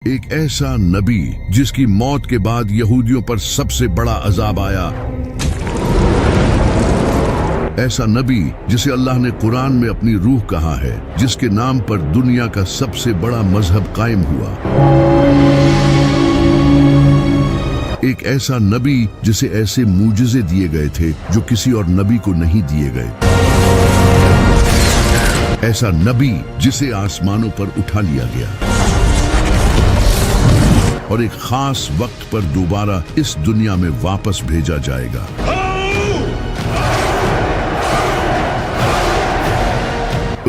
ایک ایسا نبی جس کی موت کے بعد یہودیوں پر سب سے بڑا عذاب آیا، ایسا نبی جسے اللہ نے قرآن میں اپنی روح کہا ہے، جس کے نام پر دنیا کا سب سے بڑا مذہب قائم ہوا، ایک ایسا نبی جسے ایسے معجزے دیے گئے تھے جو کسی اور نبی کو نہیں دیے گئے، ایسا نبی جسے آسمانوں پر اٹھا لیا گیا اور ایک خاص وقت پر دوبارہ اس دنیا میں واپس بھیجا جائے گا۔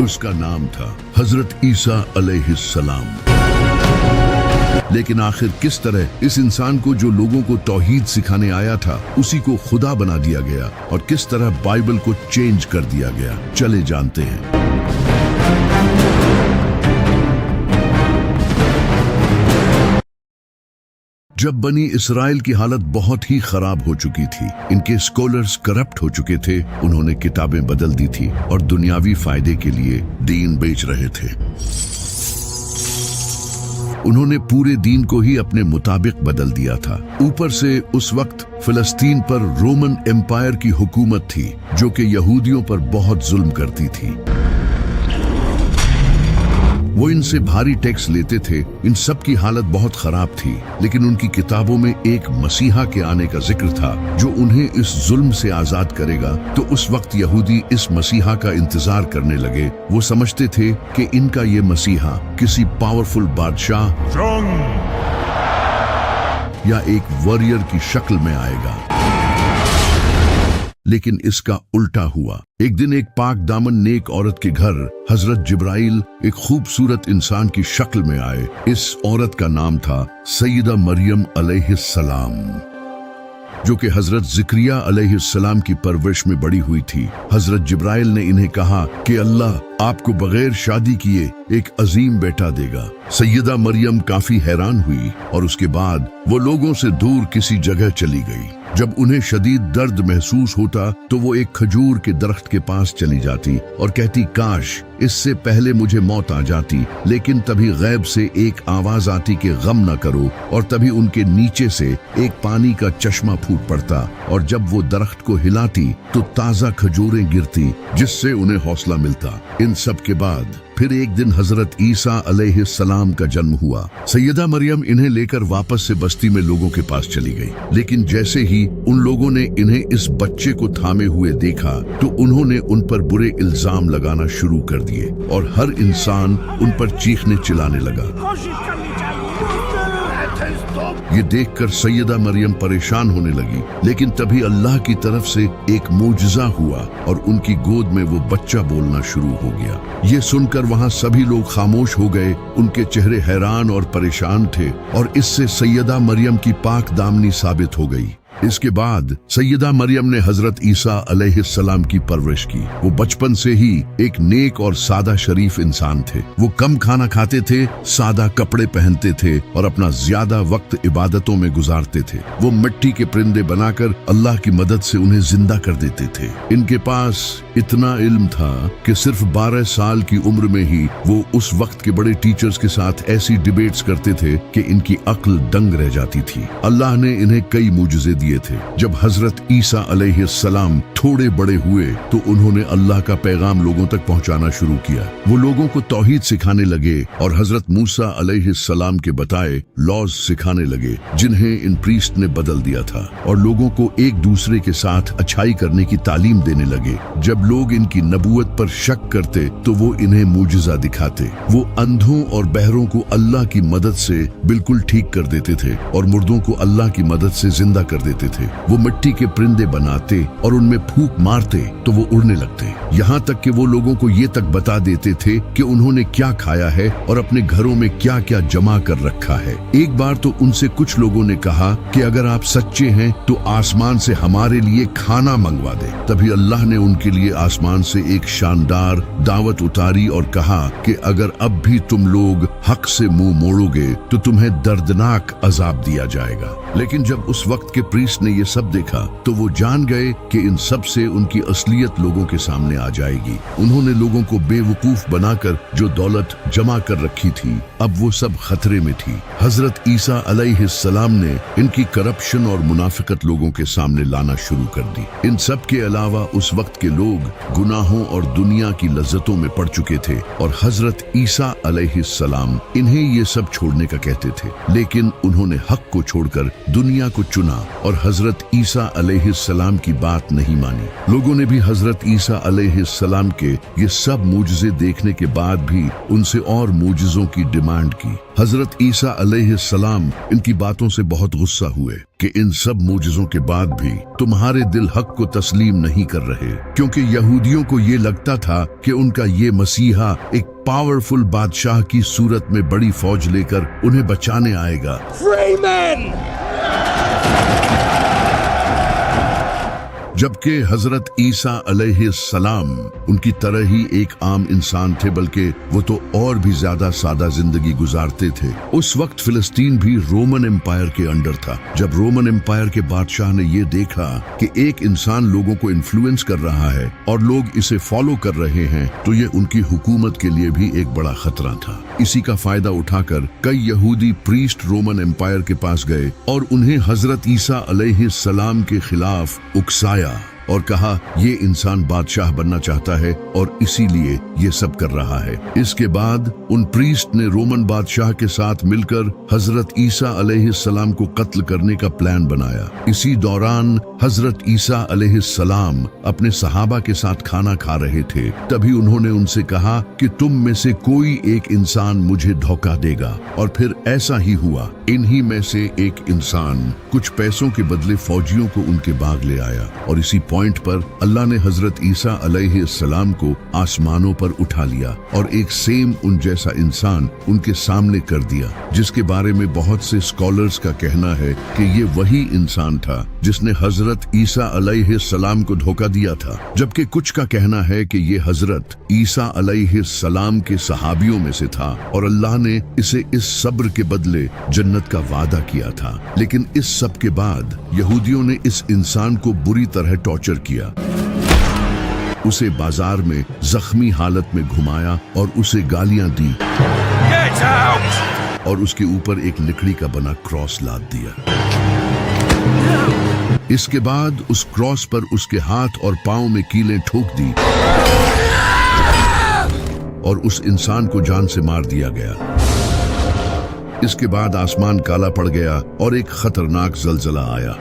اس کا نام تھا حضرت عیسیٰ علیہ السلام۔ لیکن آخر کس طرح اس انسان کو جو لوگوں کو توحید سکھانے آیا تھا اسی کو خدا بنا دیا گیا، اور کس طرح بائبل کو چینج کر دیا گیا، چلے جانتے ہیں۔ جب بنی اسرائیل کی حالت بہت ہی خراب ہو چکی تھی، ان کے اسکالرز کرپٹ ہو چکے تھے، انہوں نے کتابیں بدل دی تھی اور دنیاوی فائدے کے لیے دین بیچ رہے تھے۔ انہوں نے پورے دین کو ہی اپنے مطابق بدل دیا تھا۔ اوپر سے اس وقت فلسطین پر رومن امپائر کی حکومت تھی جو کہ یہودیوں پر بہت ظلم کرتی تھی۔ وہ ان سے بھاری ٹیکس لیتے تھے، ان سب کی حالت بہت خراب تھی، لیکن ان کی کتابوں میں ایک مسیحا کے آنے کا ذکر تھا جو انہیں اس ظلم سے آزاد کرے گا۔ تو اس وقت یہودی اس مسیحا کا انتظار کرنے لگے۔ وہ سمجھتے تھے کہ ان کا یہ مسیحا کسی پاورفل بادشاہ یا ایک واریر کی شکل میں آئے گا، لیکن اس کا الٹا ہوا۔ ایک دن ایک پاک دامن نیک عورت کے گھر حضرت جبرائیل ایک خوبصورت انسان کی شکل میں آئے۔ اس عورت کا نام تھا سیدہ مریم علیہ السلام، جو کہ حضرت زکریا علیہ السلام کی پرورش میں بڑی ہوئی تھی۔ حضرت جبرائیل نے انہیں کہا کہ اللہ آپ کو بغیر شادی کیے ایک عظیم بیٹا دے گا۔ سیدہ مریم کافی حیران ہوئی اور اس کے بعد وہ لوگوں سے دور کسی جگہ چلی گئی۔ جب انہیں شدید درد محسوس ہوتا تو وہ ایک کھجور کے درخت کے پاس چلی جاتی اور کہتی کاش اس سے پہلے مجھے موت آ جاتی، لیکن تبھی غیب سے ایک آواز آتی کہ غم نہ کرو، اور تبھی ان کے نیچے سے ایک پانی کا چشمہ پھوٹ پڑتا، اور جب وہ درخت کو ہلاتی تو تازہ کھجوریں گرتی جس سے انہیں حوصلہ ملتا۔ ان سب کے بعد پھر ایک دن حضرت عیسیٰ علیہ السلام کا جنم ہوا۔ سیدہ مریم انہیں لے کر واپس سے بستی میں لوگوں کے پاس چلی گئی، لیکن جیسے ہی ان لوگوں نے انہیں اس بچے کو تھامے ہوئے دیکھا تو انہوں نے ان پر برے الزام لگانا شروع کر دیے، اور ہر انسان ان پر چیخنے چلانے لگا۔ یہ دیکھ کر سیدہ مریم پریشان ہونے لگی، لیکن تبھی اللہ کی طرف سے ایک معجزہ ہوا اور ان کی گود میں وہ بچہ بولنا شروع ہو گیا۔ یہ سن کر وہاں سبھی لوگ خاموش ہو گئے، ان کے چہرے حیران اور پریشان تھے، اور اس سے سیدہ مریم کی پاک دامنی ثابت ہو گئی۔ اس کے بعد سیدہ مریم نے حضرت عیسیٰ علیہ السلام کی پرورش کی۔ وہ بچپن سے ہی ایک نیک اور سادہ شریف انسان تھے۔ وہ کم کھانا کھاتے تھے، سادہ کپڑے پہنتے تھے اور اپنا زیادہ وقت عبادتوں میں گزارتے تھے۔ وہ مٹی کے پرندے بنا کر اللہ کی مدد سے انہیں زندہ کر دیتے تھے۔ ان کے پاس اتنا علم تھا کہ صرف 12 سال کی عمر میں ہی وہ اس وقت کے بڑے ٹیچرز کے ساتھ ایسی ڈیبیٹس کرتے تھے کہ ان کی عقل دنگ رہ جاتی تھی۔ اللہ نے انہیں کئی معجزے دیے تھے۔ جب حضرت عیسیٰ علیہ السلام تھوڑے بڑے ہوئے تو انہوں نے اللہ کا پیغام لوگوں تک پہنچانا شروع کیا۔ وہ لوگوں کو توحید سکھانے لگے اور حضرت موسیٰ علیہ السلام کے بتائے لاز سکھانے لگے جنہیں ان پریسٹ نے بدل دیا تھا، اور لوگوں کو ایک دوسرے کے ساتھ اچھائی کرنے کی تعلیم دینے لگے۔ جب لوگ ان کی نبوت پر شک کرتے تو وہ انہیں معجزہ دکھاتے۔ وہ اندھوں اور بہروں کو اللہ کی مدد سے بالکل ٹھیک کر دیتے تھے اور مردوں کو اللہ کی مدد سے زندہ کر دیتے تھے۔ وہ مٹی کے پرندے بناتے اور ان میں پھونک مارتے تو وہ اڑنے لگتے، یہاں تک کہ وہ لوگوں کو یہ تک بتا دیتے تھے کہ انہوں نے کیا کھایا ہے اور اپنے گھروں میں کیا کیا جمع کر رکھا ہے۔ ایک بار تو ان سے کچھ لوگوں نے کہا کہ اگر آپ سچے ہیں تو آسمان سے ہمارے لیے کھانا منگوا دے۔ تبھی اللہ نے ان کے لیے آسمان سے ایک شاندار دعوت اتاری اور کہا کہ اگر اب بھی تم لوگ حق سے منہ موڑو گے تو تمہیں دردناک عذاب دیا جائے گا۔ لیکن جب اس وقت کے प्रीस्ट ने ये सब देखा तो वो जान गए कि इन सब से उनकी असलियत लोगों के सामने आ जाएगी। उन्होंने लोगों को बेवकूफ बनाकर जो दौलत जमा कर रखी थी, अब वो सब खतरे में थी। हजरत ईसा अलैहिस्सलाम ने इनकी करप्शन और मुनाफिकत लोगों के सामने लाना शुरू कर दी। इन सब के अलावा उस वक्त के लोग गुनाहों और दुनिया की लज्जतों में पड़ चुके थे और हजरत ईसा अलैहिस्सलाम इन्हें ये सब छोड़ने का कहते थे, लेकिन उन्होंने हक को छोड़कर दुनिया को चुना और हजरत ईसा अलैहिस्सलाम की बात नहीं मानी। लोगों ने भी हजरत ईसा अलैहिस्सलाम के ये सब मूजिज़े देखने के बाद भी उनसे और मूजिज़ों की डिमांड की। हजरत ईसा अलैहिस्सलाम इनकी बातों से बहुत गुस्सा हुए कि इन सब मूजिज़ों के बाद भी तुम्हारे दिल हक को तस्लीम नहीं कर रहे, क्योंकि यहूदियों को ये लगता था कि उनका ये मसीहा एक पावरफुल बादशाह की सूरत में बड़ी फौज लेकर उन्हें बचाने आएगा। Free men! जबकि हजरत ईसा अलैहिस्सलाम उनकी तरह ही एक आम इंसान थे, बल्कि वो तो और भी ज्यादा सादा जिंदगी गुजारते थे। उस वक्त फिलिस्तीन भी रोमन एम्पायर के अंडर था। जब रोमन एम्पायर के बादशाह ने ये देखा कि एक इंसान लोगों को इन्फ्लुएंस कर रहा है और लोग इसे फॉलो कर रहे हैं, तो ये उनकी हुकूमत के लिए भी एक बड़ा खतरा था। इसी का फायदा उठाकर कई यहूदी प्रीस्ट रोमन एम्पायर के पास गए और उन्हें हजरत ईसा अलैहिस्सलाम के खिलाफ उकसाया और कहा ये इंसान बादशाह बनना चाहता है और इसीलिए ये सब कर रहा है। इसके बाद उन प्रीस्ट ने रोमन बादशाह के साथ मिलकर हजरत ईसा अलैहिस्सलाम को कत्ल करने का प्लान बनाया। इसी दौरान हजरत ईसा अलैहिस्सलाम अपने सहाबा के साथ खाना खा रहे थे। तभी उन्होंने उनसे कहा कि तुम में से कोई एक इंसान मुझे धोखा देगा, और फिर ऐसा ही हुआ। इन्हीं में से एक इंसान कुछ पैसों के बदले फौजियों को उनके बाग ले आया और इसी पॉइंट पर अल्लाह ने हजरत ईसा अलैहिस्सलाम को आसमानों पर उठा लिया और एक सेम उन जैसा इंसान उनके सामने कर दिया, जिसके बारे में बहुत से स्कॉलर्स का कहना है कि ये वही इंसान था जिसने हजरत ईसा अलैहिस्सलाम को धोखा दिया था। जबकि कुछ का कहना है कि ये हजरत ईसा अलैहिस्सलाम के सहाबियों में से था और अल्लाह ने इसे इस सब्र के बदले जन्नत का वादा किया था। लेकिन इस सब के बाद यहूदियों ने इस इंसान को बुरी तरह टॉर्चर किया। उसे बाजार में जख्मी हालत में घुमाया और उसे गालियां दी और उसके ऊपर एक लकड़ी का बना क्रॉस लाद दिया। इसके बाद उस क्रॉस पर उसके हाथ और पांव में कीलें ठोक दी और उस इंसान को जान से मार दिया गया। इसके बाद आसमान काला पड़ गया और एक खतरनाक जलजला आया।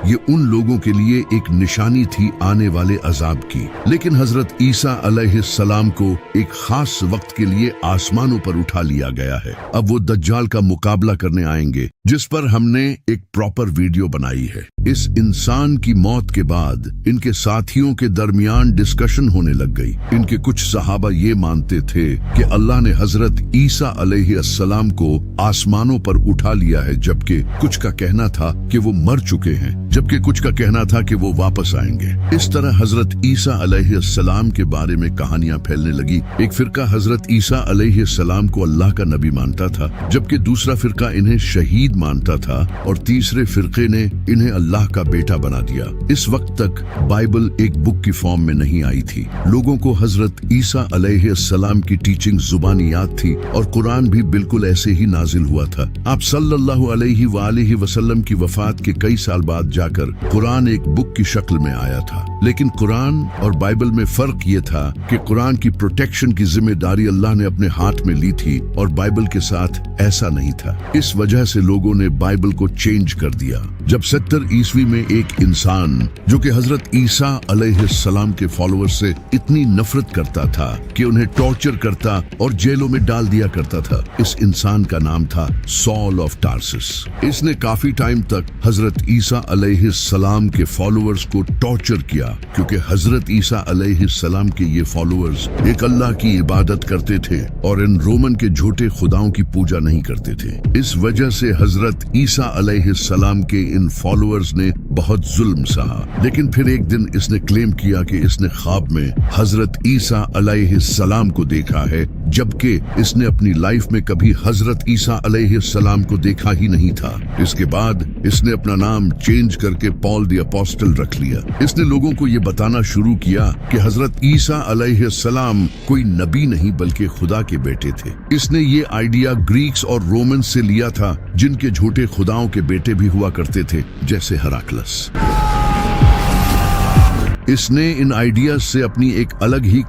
ये उन लोगों के लिए एक निशानी थी आने वाले अजाब की। लेकिन हजरत ईसा अलैहिस्सलाम को एक खास वक्त के लिए आसमानों पर उठा लिया गया है। अब वो दज्जाल का मुकाबला करने आएंगे, जिस पर हमने एक प्रॉपर वीडियो बनाई है। इस इंसान की मौत के बाद इनके साथियों के दरमियान डिस्कशन होने लग गई। इनके कुछ सहाबा ये मानते थे कि अल्लाह ने हजरत ईसा अलैहिस्सलाम को आसमानों पर उठा लिया है, जबकि कुछ का कहना था कि वो मर चुके हैं, जबकि कुछ का कहना था कि वो वापस आएंगे। इस तरह हजरत ईसा अलैहिस्सलाम के बारे में कहानियां फैलने लगी। एक फिरका हजरत ईसा अलैहिस्सलाम को अल्लाह का नबी मानता था, जबकि दूसरा फिरका इन्हें शहीद मानता था और तीसरे फिरके ने इन्हें अल्लाह का बेटा बना दिया। इस वक्त तक बाइबल एक बुक की फॉर्म में नहीं आई थी। लोगों को हजरत ईसा अलैहिस्सलाम की टीचिंग जुबानी याद थी और कुरान भी बिल्कुल ऐसे ही नाजिल हुआ था। आप सल्लल्लाहु अलैहि वसल्लम की वफात के कई साल बाद जाकर कुरान एक बुक की शक्ल में आया था। लेकिन कुरान और बाइबल में फर्क ये था कि कुरान की प्रोटेक्शन की जिम्मेदारी अल्लाह ने अपने हाथ में ली थी और बाइबल के साथ ऐसा नहीं था। इस वजह से लोगों ने बाइबल को चेंज कर दिया। जब 70 ईस्वी में एक इंसान जो कि हजरत ईसा अलैहिस्सलाम के फॉलोअर्स से इतनी नफरत करता था कि उन्हें टॉर्चर करता और जेलों में डाल दिया करता था, इस इंसान का नाम था सॉल ऑफ टार्सिस। इसने काफी टाइम तक हजरत ईसा अलैहिस्सलाम के फॉलोअर्स को टॉर्चर किया था, क्योंकि हजरत ईसा अलैहिस्सलाम के ये फॉलोअर्स एक अल्लाह की इबादत करते थे और इन रोमन के झूठे खुदाओं की पूजा नहीं करते थे। इस वजह से हजरत ईसा अलैहिस्सलाम के इन फॉलोअर्स ने बहुत जुल्म सहा। लेकिन फिर एक दिन इसने क्लेम किया कि इसने ख्वाब में हजरत ईसा अलैहिस्सलाम को देखा है, जबकि इसने अपनी लाइफ में कभी हजरत ईसा अलैहिस्सलाम को देखा ही नहीं था। इसके बाद इसने अपना नाम चेंज करके पॉल द अपोस्टल रख लिया। इसने लोगों को ये बताना शुरू किया कि हजरत ईसा अलैहिस्सलाम कोई नबी नहीं बल्कि खुदा के बेटे थे। इसने ये आइडिया ग्रीक्स और रोमन से लिया था, जिनके झूठे खुदाओं के बेटे भी हुआ करते थे, जैसे हेराक्लस। इसने इन आइडियाज से अपनी एक अलग ही